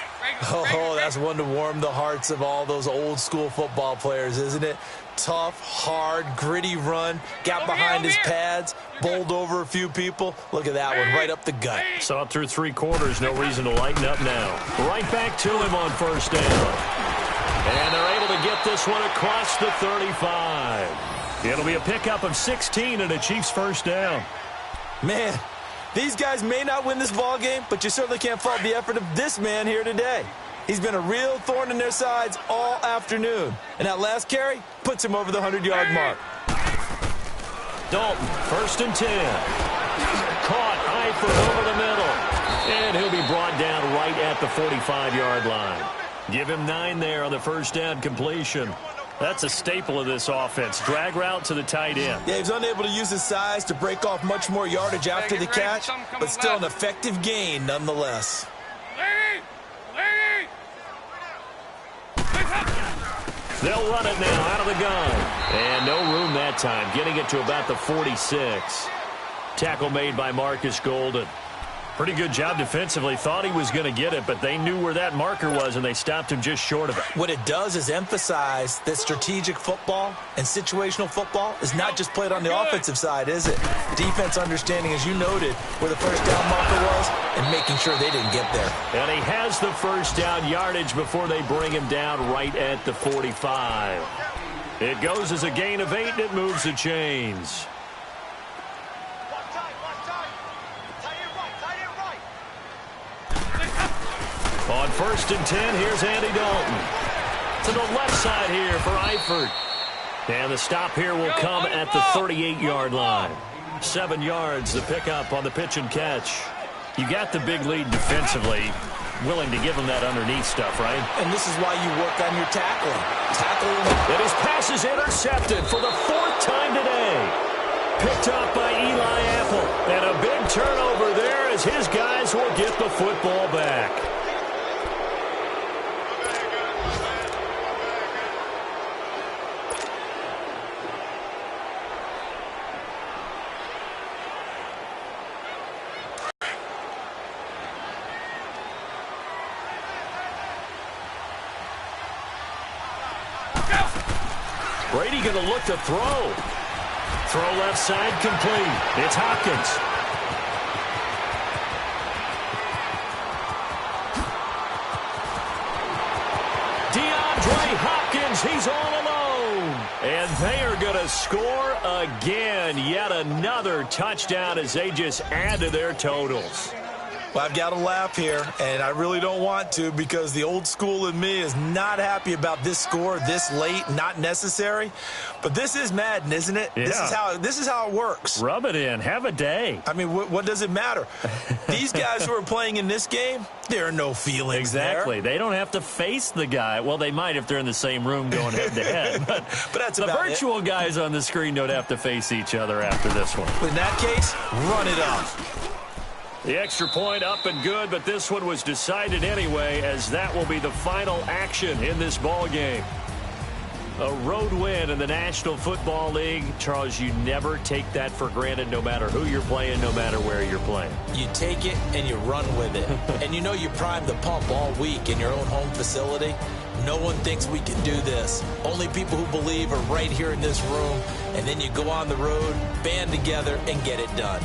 Oh, that's one to warm the hearts of all those old school football players, isn't it? Tough, hard, gritty run, got behind his pads, bowled over a few people. Look at that one, right up the gut. Saw it through 3 quarters, no reason to lighten up now. Right back to him on first down. And they're able to get this one across the 35. It'll be a pickup of 16 and a Chiefs first down. Man, these guys may not win this ball game, but you certainly can't fault the effort of this man here today. He's been a real thorn in their sides all afternoon. And that last carry puts him over the 100-yard mark. Dalton, first and 10. Caught Eifert over the middle. And he'll be brought down right at the 45-yard line. Give him 9 there on the first down completion. That's a staple of this offense. Drag route to the tight end. Yeah, he was unable to use his size to break off much more yardage after the catch, but still an effective gain nonetheless. They'll run it now out of the gun. And no room that time, getting it to about the 46. Tackle made by Marcus Golden. Pretty good job defensively. Thought he was going to get it, but they knew where that marker was, and they stopped him just short of it. What it does is emphasize that strategic football and situational football is not just played on the offensive side, is it? Defense understanding, as you noted, where the first down marker was and making sure they didn't get there. And he has the first down yardage before they bring him down right at the 45. It goes as a gain of 8, and it moves the chains. On first and 10, here's Andy Dalton. To the left side here for Eifert. And the stop here will come at the 38-yard line. 7 yards, the pickup on the pitch and catch. You got the big lead defensively. Willing to give him that underneath stuff, right? And this is why you work on your tackling. And his pass is intercepted for the 4th time today. Picked up by Eli Apple. And a big turnover there as his guys will get the football back. Brady going to look to throw. Throw left side complete. It's Hopkins. DeAndre Hopkins, he's all alone. And they are going to score again. Yet another touchdown as they just add to their totals. Well, I've got to laugh here, and I really don't want to because the old school in me is not happy about this score this late, not necessary. But this is Madden, isn't it? Yeah. This is how it works. Rub it in. Have a day. I mean, what does it matter? These guys who are playing in this game, there are no feelings Exactly. there. They don't have to face the guy. Well, they might if they're in the same room going head-to-head. But that's the about virtual guys on the screen don't have to face each other after this one. In that case, run it up. The extra point up and good, but this one was decided anyway, as that will be the final action in this ball game. A road win in the National Football League. Charles, you never take that for granted, no matter who you're playing, no matter where you're playing. You take it and you run with it. And you know you primed the pump all week in your own home facility. No one thinks we can do this. Only people who believe are right here in this room. And then you go on the road, band together, and get it done.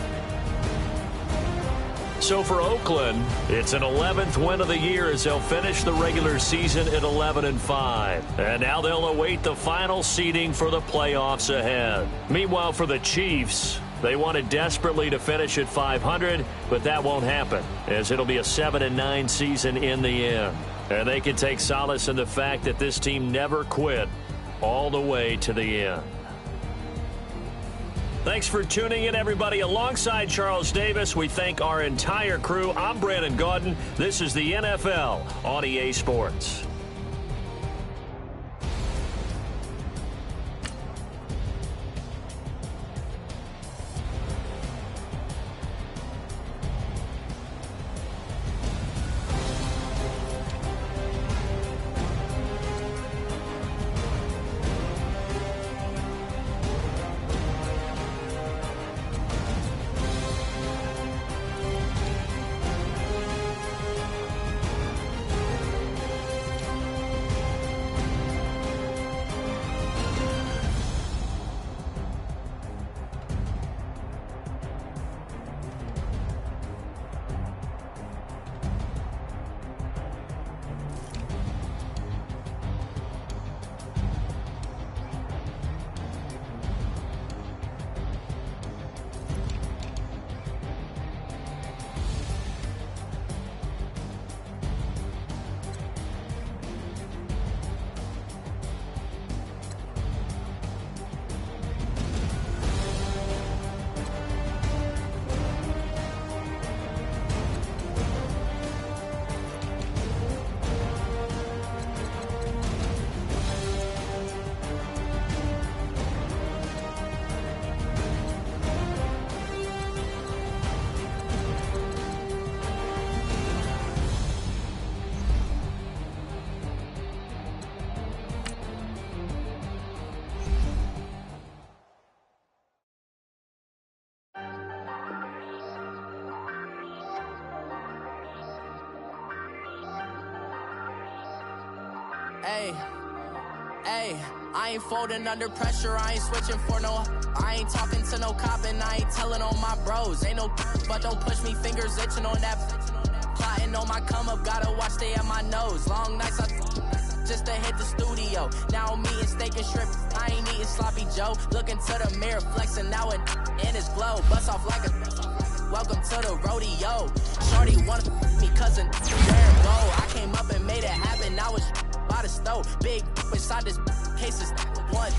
So for Oakland, it's an 11th win of the year as they'll finish the regular season at 11-5. And now they'll await the final seeding for the playoffs ahead. Meanwhile, for the Chiefs, they wanted desperately to finish at 500, but that won't happen, as it'll be a 7-9 season in the end. And they can take solace in the fact that this team never quit all the way to the end. Thanks for tuning in, everybody. Alongside Charles Davis, we thank our entire crew. I'm Brandon Gaudin. This is the NFL on EA Sports. Hey, I ain't folding under pressure, I ain't switching for no. I ain't talking to no cop and I ain't telling on my bros. Ain't no but don't push me, fingers itching on that. Plotting on my come up, gotta watch stay at my nose. Long nights just to hit the studio. Now I'm eating steak and shrimp, I ain't eating sloppy Joe. Looking to the mirror, flexing now it in his glow. Bust off like a welcome to the rodeo. Shorty wanna me cousin, where it go? I came up and made it happen, I was by the stove. Big inside this case is one.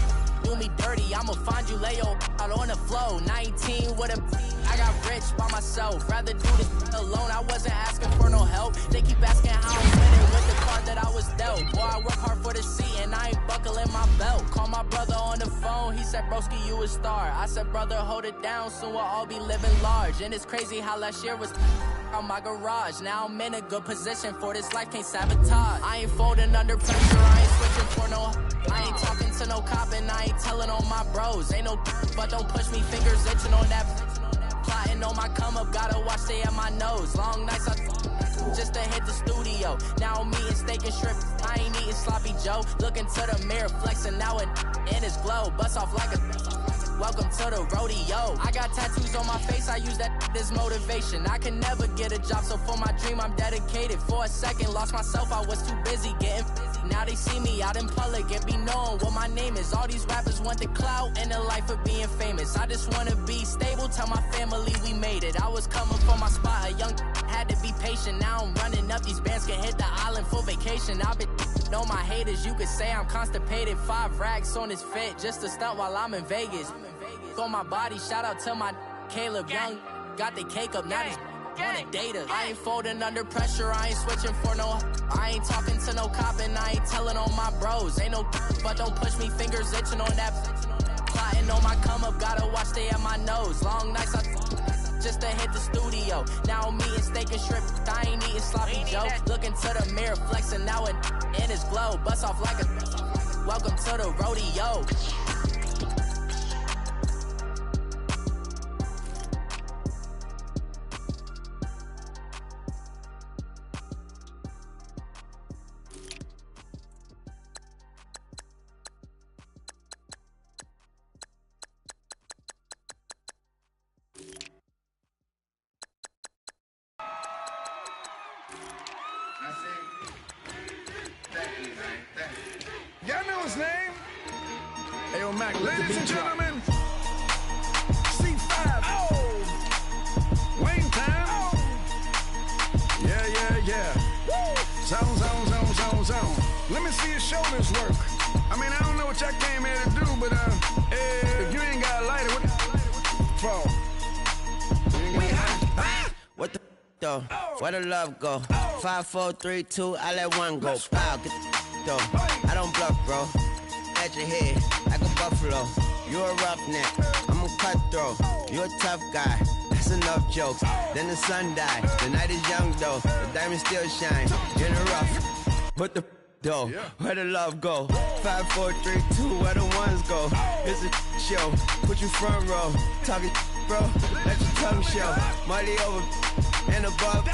Do me dirty, I'ma find you, lay your out on the flow. 19 with a I got rich by myself. Rather do this alone, I wasn't asking for no help. They keep asking how I'm winning with the card that I was dealt. Boy, I work hard for the seat and I ain't buckling my belt. Call my brother on the phone, he said, broski, you a star. I said, brother, hold it down, soon we'll all be living large. And it's crazy how last year was on my garage. Now I'm in a good position for this life, can't sabotage. I ain't folding under pressure, I ain't switching for no. I ain't talking to no cop and I ain't telling on my bros. Ain't no but don't push me, fingers itching on that. Plotting on my come up, gotta watch stay at my nose. Long nights just to hit the studio. Now I'm eating steak and shrimp, I ain't eating sloppy Joe. Looking to the mirror, flexing now it in his glow. Bust off like a welcome to the rodeo. I got tattoos on my face, I use that as motivation. I can never get a job, so for my dream I'm dedicated. For a second, lost myself, I was too busy getting busy. Now they see me out in public and be knowing what my name is. All these rappers want the clout and the life of being famous. I just wanna be stable, tell my family we made it. I was coming from my spot, a young had to be patient. Now I'm running up, these bands can hit the island for vacation. I've been know my haters, you could say I'm constipated. 5 racks on his fit, just to stunt while I'm in Vegas. On my body, shout out to my Caleb Young. Got the cake up, now he's wanna date us. I ain't folding under pressure, I ain't switching for no. I ain't talking to no cop and I ain't telling on my bros. Ain't no but don't push me, fingers itching on that. Plotting on my come up, gotta watch stay at my nose. Long nights just to hit the studio. Now I'm eating steak and shrimp, I ain't eating sloppy Joe. Looking to the mirror, flexing now it in his glow. Bust off like a welcome to the rodeo. Ladies and gentlemen, C5. Oh. Wayne time. Oh. Yeah. Zone. Let me see your shoulders work. I mean, I don't know what y'all came here to do, but if you ain't got a lighter, what for? We hot. What the though? Where the love go? 5, 4, 3, 2, I let one go. Wow, get though. I don't bluff, bro. At your head, like a buffalo. You a roughneck, I'm a cutthroat. You a tough guy, that's enough jokes. Then the sun died, the night is young though. The diamonds still shine, in the rough. What the though? Where the love go? 5, 4, 3, 2, where the ones go? It's a show, put you front row. Talking bro, let your tongue show. Money over and above,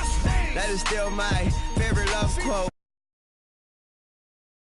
that is still my favorite love quote.